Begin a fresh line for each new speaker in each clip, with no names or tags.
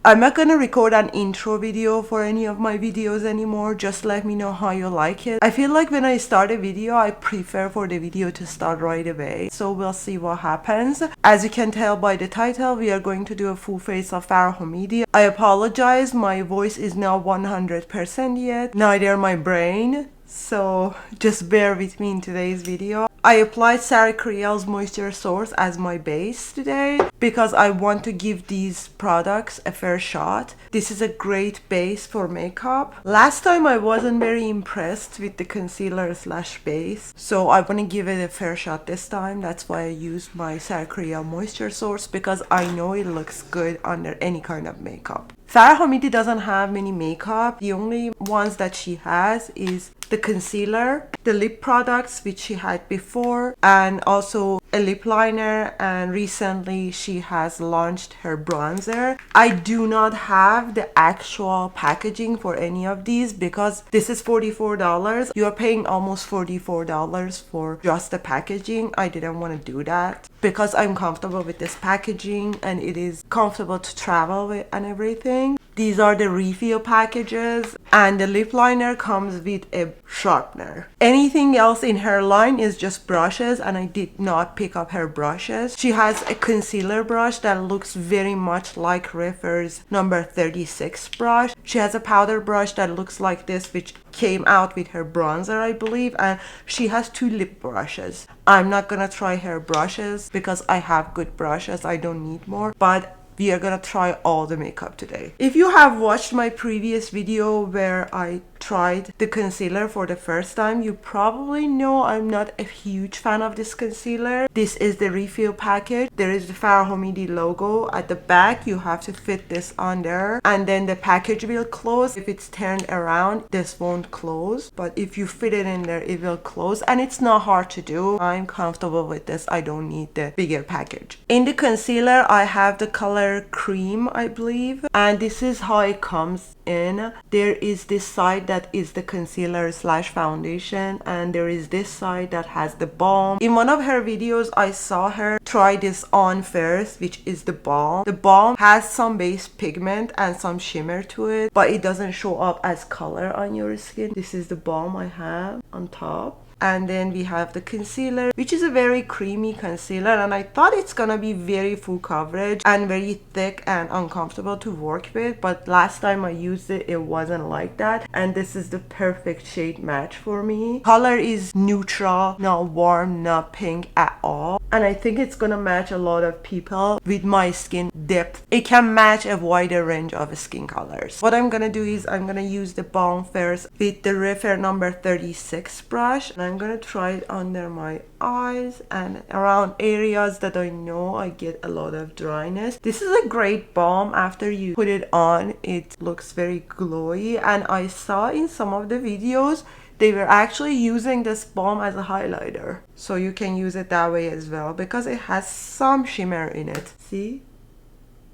I'm not gonna record an intro video for any of my videos anymore. Just let me know how you like it. I feel like when I start a video, I prefer for the video to start right away. So we'll see what happens. As you can tell by the title, we are going to do a full face of Fara Homidi. I apologize, my voice is not 100% yet, neither my brain. So just bear with me in today's video. I applied Sarah Creel's moisture source as my base today because I want to give these products a fair shot. This is a great base for makeup. Last time I wasn't very impressed with the concealer slash base, so I want to give it a fair shot this time. That's why I used my Sarah Creel moisture source, because I know it looks good under any kind of makeup. Fara Homidi doesn't have many makeup. The only ones that she has is the concealer, the lip products which she had before, and also a lip liner, and recently she has launched her bronzer. I do not have the actual packaging for any of these because this is $44. You are paying almost $44 for just the packaging. I didn't want to do that because I'm comfortable with this packaging and it is comfortable to travel with and everything. These are the refill packages, and the lip liner comes with a sharpener. Anything else in her line is just brushes, and I did not pick up her brushes. She has a concealer brush that looks very much like Refer's number 36 brush. She has a powder brush that looks like this, which came out with her bronzer, I believe, and she has two lip brushes. I'm not gonna try her brushes because I have good brushes. I don't need more, but we are gonna try all the makeup today. If you have watched my previous video where I tried the concealer for the first time, you probably know I'm not a huge fan of this concealer. This is the refill package. There is the Fara Homidi logo at the back. You have to fit this on there, and then the package will close. If it's turned around, this won't close, but if you fit it in there, it will close, and it's not hard to do. I'm comfortable with this. I don't need the bigger package. In the concealer, I have the color Cream, I believe, and this is how it comes in. There is this side that is the concealer slash foundation, and there is this side that has the balm. In one of her videos, I saw her try this on first, which is the balm. The balm has some base pigment and some shimmer to it, but it doesn't show up as color on your skin. This is the balm I have on top. And then we have the concealer, which is a very creamy concealer, and I thought it's gonna be very full coverage and very thick and uncomfortable to work with, but last time I used it, it wasn't like that, and this is the perfect shade match for me. Color is neutral, not warm, not pink at all, and I think it's gonna match a lot of people with my skin depth. It can match a wider range of skin colors. What I'm gonna do is I'm gonna use the balm first with the Refer number 36 brush, and I'm gonna try it under my eyes and around areas that I know I get a lot of dryness. This is a great balm. After you put it on, it looks very glowy, and I saw in some of the videos they were actually using this balm as a highlighter, so you can use it that way as well because it has some shimmer in it. See?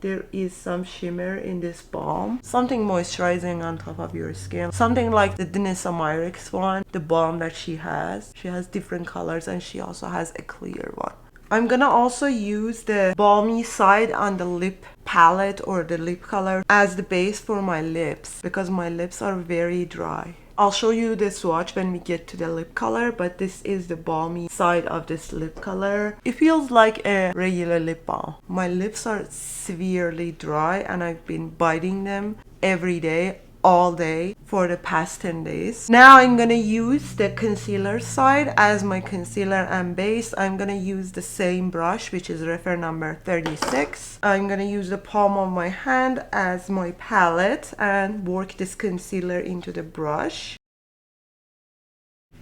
There is some shimmer in this balm, something moisturizing on top of your skin, something like the Denisa Myricks one, the balm that she has. She has different colors, and she also has a clear one. I'm gonna also use the balmy side on the lip palette or the lip color as the base for my lips because my lips are very dry. I'll show you the swatch when we get to the lip color, but this is the balmy side of this lip color. It feels like a regular lip balm. My lips are severely dry, and I've been biting them every day, all day for the past 10 days. Now I'm gonna use the concealer side as my concealer and base. I'm gonna use the same brush, which is Refer number 36. I'm gonna use the palm of my hand as my palette and work this concealer into the brush.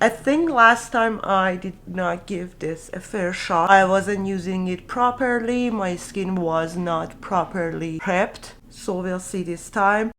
I think last time I did not give this a fair shot. I wasn't using it properly. My skin was not properly prepped. So we'll see this time.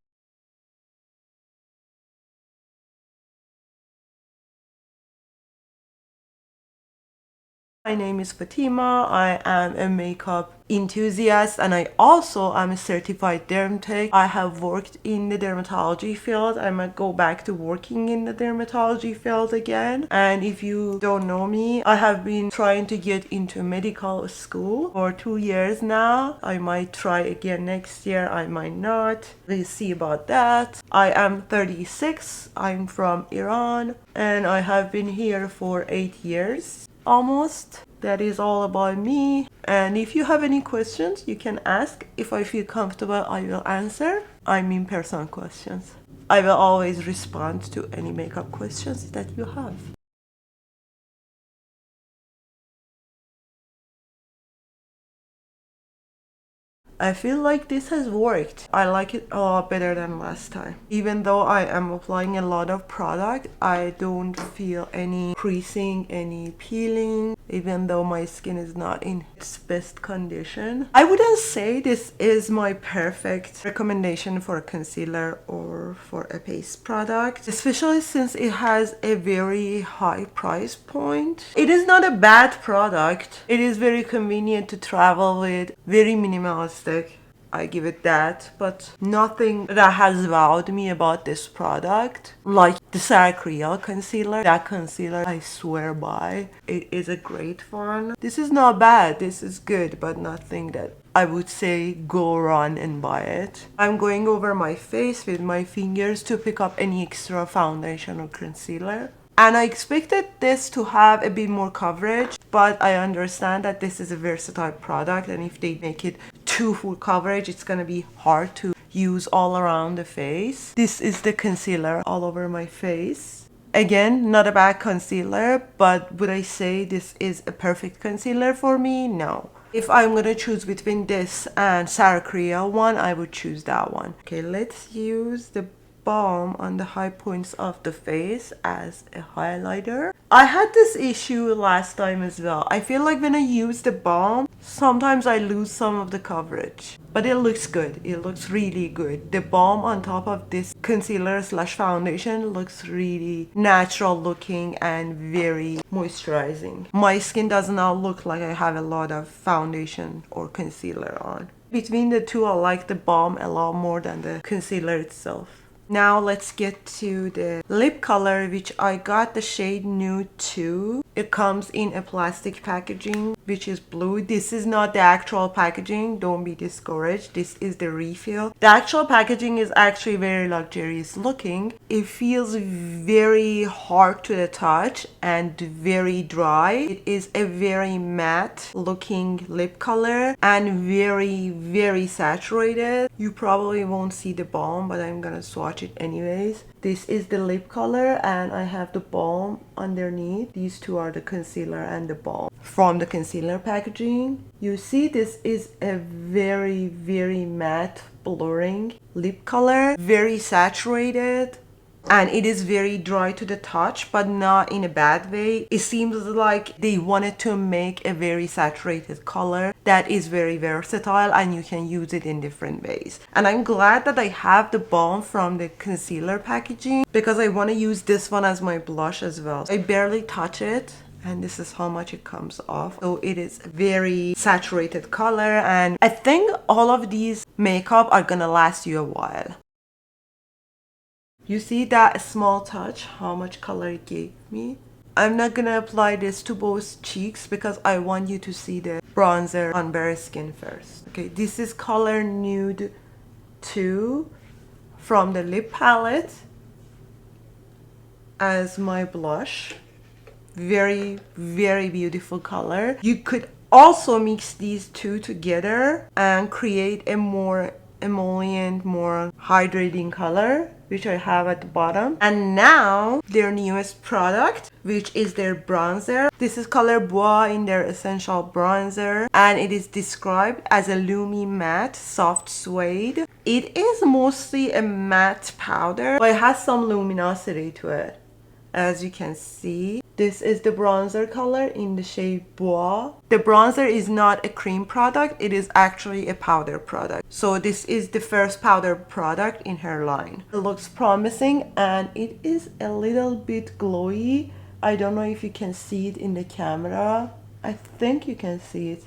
My name is Fatima. I am a makeup enthusiast and I also am a certified dermatech. I have worked in the dermatology field. I might go back to working in the dermatology field again. And if you don't know me, I have been trying to get into medical school for 2 years now. I might try again next year. I might not. We'll see about that. I am 36. I'm from Iran and I have been here for 8 years. Almost. That is all about me. And if you have any questions, you can ask. If I feel comfortable, I will answer. I mean personal questions. I will always respond to any makeup questions that you have. I feel like this has worked. I like it a lot better than last time. Even though I am applying a lot of product, I don't feel any creasing, any peeling, even though my skin is not in its best condition. I wouldn't say this is my perfect recommendation for a concealer or for a base product, especially since it has a very high price point. It is not a bad product. It is very convenient to travel with, very minimalistic. I give it that, but nothing that has wowed me about this product like the Sarah concealer. That concealer I swear by. It is a great one. This is not bad, this is good, but nothing that I would say go run and buy it. I'm going over my face with my fingers to pick up any extra foundation or concealer. And I expected this to have a bit more coverage, but I understand that this is a versatile product and if they make it too full coverage, it's gonna be hard to use all around the face. This is the concealer all over my face. Again, not a bad concealer, but would I say this is a perfect concealer for me? No. If I'm gonna choose between this and Sarah one, I would choose that one. Okay, let's use the balm on the high points of the face as a highlighter. I had this issue last time as well. I feel like when I use the balm, sometimes I lose some of the coverage. But it looks good. It looks really good. The balm on top of this concealer slash foundation looks really natural looking and very moisturizing. My skin does not look like I have a lot of foundation or concealer on. Between the two, I like the balm a lot more than the concealer itself. Now let's get to the lip color, which I got the shade Nude 2. It comes in a plastic packaging, which is blue. This is not the actual packaging. Don't be discouraged. This is the refill. The actual packaging is actually very luxurious looking. It feels very hard to the touch and very dry. It is a very matte looking lip color and very saturated. You probably won't see the balm, but I'm gonna swatch it anyways. This is the lip color and I have the balm underneath. These two are the concealer and the balm from the concealer packaging. You see this is a very matte blurring lip color, very saturated, and it is very dry to the touch, but not in a bad way. It seems like they wanted to make a very saturated color that is very versatile and you can use it in different ways. And I'm glad that I have the balm from the concealer packaging because I want to use this one as my blush as well. I barely touch it and this is how much it comes off. So it is very saturated color and I think all of these makeup are gonna last you a while. You see that small touch, how much color it gave me? I'm not gonna apply this to both cheeks because I want you to see the bronzer on bare skin first. Okay, this is color Nude 2 from the lip palette as my blush. Very beautiful color. You could also mix these two together and create a more emollient, more hydrating color, which I have at the bottom. And now their newest product, which is their bronzer. This is color Bois in their essential bronzer and it is described as a Lumi matte soft suede. It is mostly a matte powder, but it has some luminosity to it. As you can see, this is the bronzer color in the shade Bois. The bronzer is not a cream product, it is actually a powder product. So this is the first powder product in her line. It looks promising and it is a little bit glowy. I don't know if you can see it in the camera. I think you can see it.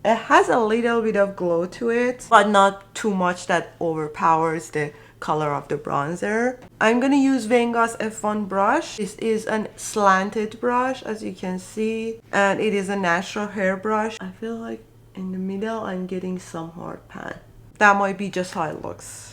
It has a little bit of glow to it, but not too much that overpowers the color of the bronzer. I'm gonna use Van Gogh's F1 brush. This is a slanted brush, as you can see, and it is a natural hair brush. I feel like in the middle I'm getting some hard pan. That might be just how it looks.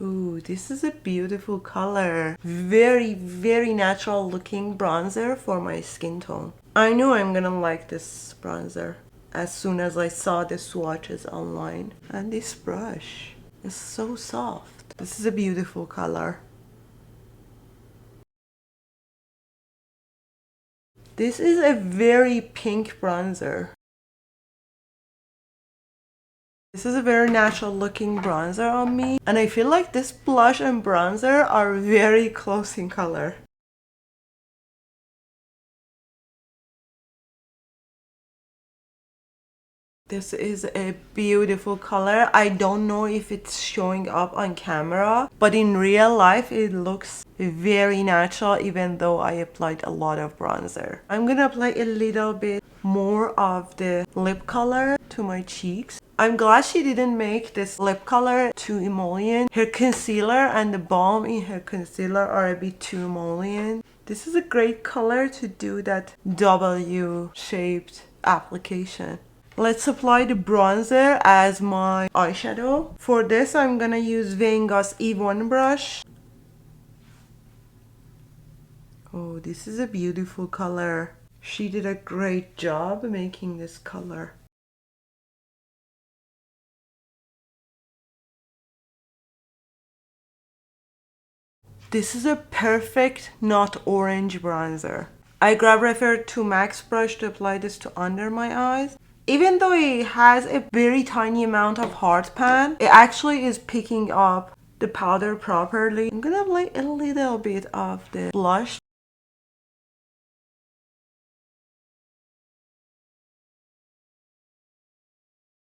Ooh, this is a beautiful color. Very, very natural looking bronzer for my skin tone. I knew I'm gonna like this bronzer as soon as I saw the swatches online. And this brush is so soft. This is a beautiful color. This is a very pink bronzer. This is a very natural looking bronzer on me, and I feel like this blush and bronzer are very close in color. This is a beautiful color. I don't know if it's showing up on camera, but in real life it looks very natural even though I applied a lot of bronzer. I'm gonna apply a little bit more of the lip color to my cheeks. I'm glad she didn't make this lip color too emollient. Her concealer and the balm in her concealer are a bit too emollient. This is a great color to do that W-shaped application. Let's apply the bronzer as my eyeshadow. For this, I'm gonna use Van Gogh's E1 brush. Oh, this is a beautiful color. She did a great job making this color. This is a perfect not orange bronzer. I grab Refer 2 Max brush to apply this to under my eyes. Even though it has a very tiny amount of hard pan, it actually is picking up the powder properly. I'm gonna apply a little bit of the blush.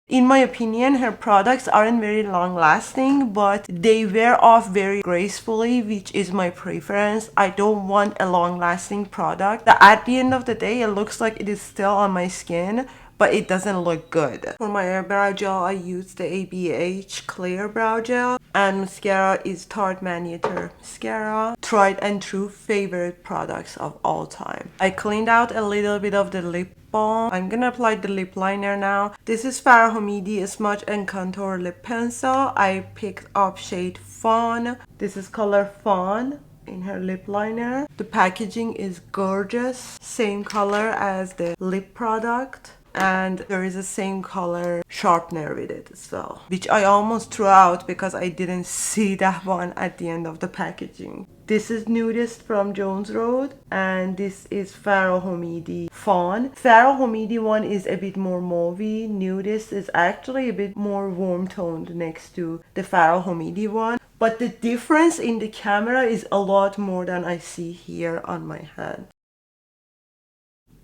In my opinion, her products aren't very long lasting, but they wear off very gracefully, which is my preference. I don't want a long lasting product that at the end of the day, it looks like it is still on my skin, but it doesn't look good. For my brow gel, I use the ABH Clear Brow Gel, and mascara is Tarte Manuteur Mascara. Tried and true favorite products of all time. I cleaned out a little bit of the lip balm. I'm gonna apply the lip liner now. This is Fara Homidi Smudge and Contour Lip Pencil. I picked up shade Fawn. This is color Fawn in her lip liner. The packaging is gorgeous. Same color as the lip product. And there is the same color sharpener with it as well, which I almost threw out because I didn't see that one at the end of the packaging. This is Nudist from Jones Road, and this is Fara Homidi Fawn. Fara Homidi one is a bit more mauvey. Nudist is actually a bit more warm toned next to the Fara Homidi one. But the difference in the camera is a lot more than I see here on my hand.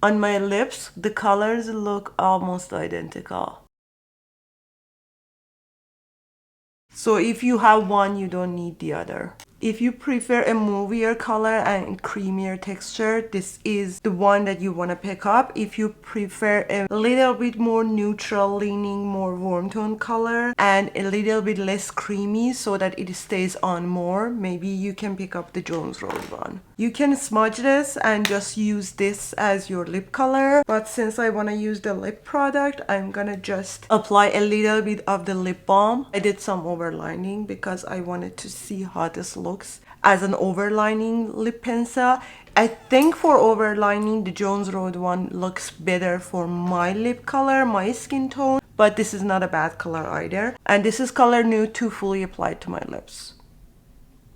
On my lips, the colors look almost identical. So if you have one, you don't need the other. If you prefer a mauvier color and creamier texture, this is the one that you want to pick up. If you prefer a little bit more neutral leaning, more warm tone color and a little bit less creamy so that it stays on more, maybe you can pick up the Jones Road one. You can smudge this and just use this as your lip color, but since I want to use the lip product, I'm gonna just apply a little bit of the lip balm. I did some overlining because I wanted to see how this looks as an overlining lip pencil. I think for overlining, the Jones Road one looks better for my lip color, my skin tone, but this is not a bad color either. And this is color Nude 2 fully applied to my lips.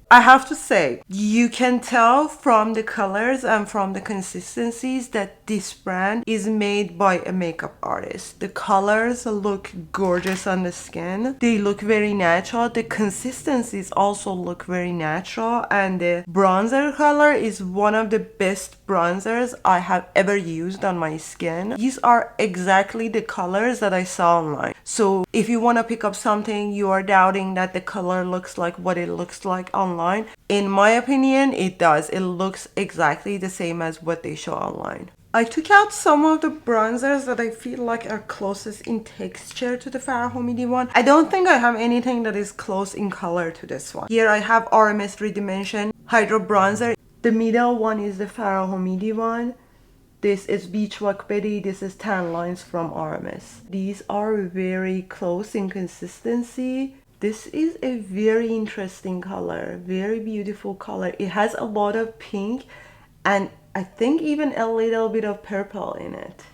I have to say, you can tell from the colors and from the consistencies that this brand is made by a makeup artist. The colors look gorgeous on the skin. They look very natural. The consistencies also look very natural. And the bronzer color is one of the best bronzers I have ever used on my skin. These are exactly the colors that I saw online. So if you want to pick up something, you are doubting that the color looks like what it looks like online, online. In my opinion, it does. It looks exactly the same as what they show online. I took out some of the bronzers that I feel like are closest in texture to the Fara Homidi one. I don't think I have anything that is close in color to this one. Here I have RMS 3 Dimension Hydro Bronzer. The middle one is the Fara Homidi one. This is Beach Walk Betty. This is Tan Lines from RMS. These are very close in consistency. This is a very interesting color, very beautiful color. It has a lot of pink and I think even a little bit of purple in it.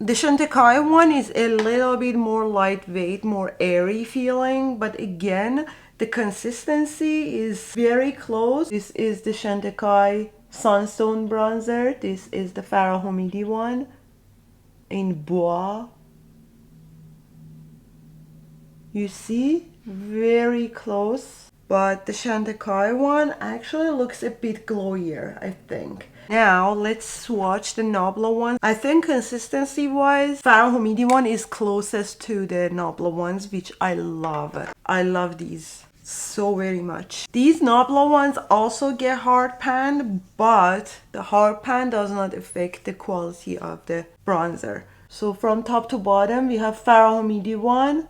The Chantecaille one is a little bit more lightweight, more airy feeling, but again, the consistency is very close. This is the Chantecaille Sunstone Bronzer. This is the Fara Homidi one in Bois. You see, very close, but the Chantecaille one actually looks a bit glowier, I think. Now let's swatch the Nabla one. I think consistency wise, Fara Homidi one is closest to the Nabla ones, which I love. I love these so very much. These Nabla ones also get hard pan, but the hard pan does not affect the quality of the bronzer. So from top to bottom, we have Fara Homidi one,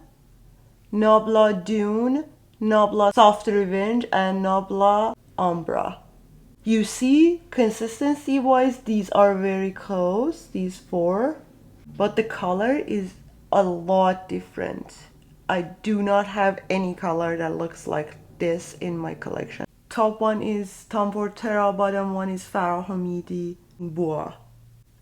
Nabla Dune, Nabla Soft Revenge, and Nabla Umbra. You see, consistency wise, these are very close, these four, but the color is a lot different. I do not have any color that looks like this in my collection. Top one is Tom Ford Terra, bottom one is Fara Homidi Bois.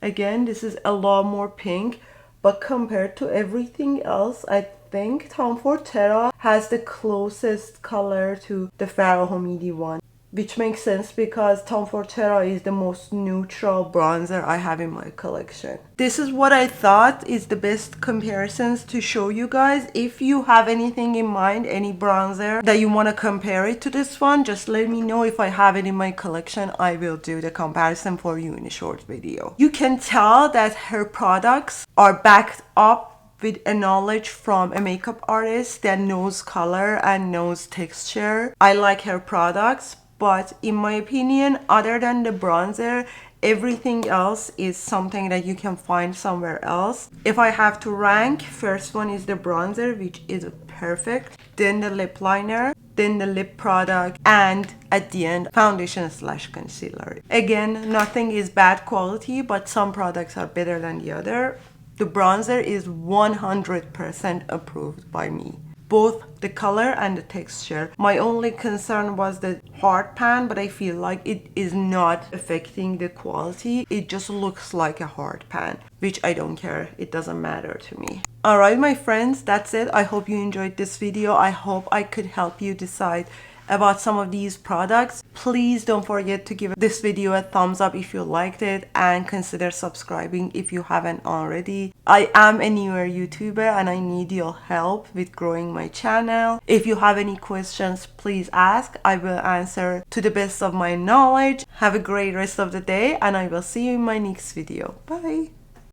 Again, this is a lot more pink, but compared to everything else, I think Tom Ford Terra has the closest color to the Fara Homidi one. Which makes sense because Tom Ford Terra is the most neutral bronzer I have in my collection. This is what I thought is the best comparisons to show you guys. If you have anything in mind, any bronzer that you want to compare it to this one, just let me know. If I have it in my collection, I will do the comparison for you in a short video. You can tell that her products are backed up with a knowledge from a makeup artist that knows color and knows texture. I like her products. But in my opinion, other than the bronzer, everything else is something that you can find somewhere else. If I have to rank, first one is the bronzer, which is perfect. Then the lip liner, then the lip product, and at the end, foundation / concealer. Again, nothing is bad quality, but some products are better than the other. The bronzer is 100% approved by me. Both the color and the texture. My only concern was the hard pan, but I feel like it is not affecting the quality. It just looks like a hard pan, which I don't care. It doesn't matter to me. Alright my friends, that's it. I hope you enjoyed this video. I hope I could help you decide about some of these products. Please don't forget to give this video a thumbs up if you liked it and consider subscribing if you haven't already. I am a newer YouTuber and I need your help with growing my channel. If you have any questions, please ask. I will answer to the best of my knowledge. Have a great rest of the day and I will see you in my next video. Bye!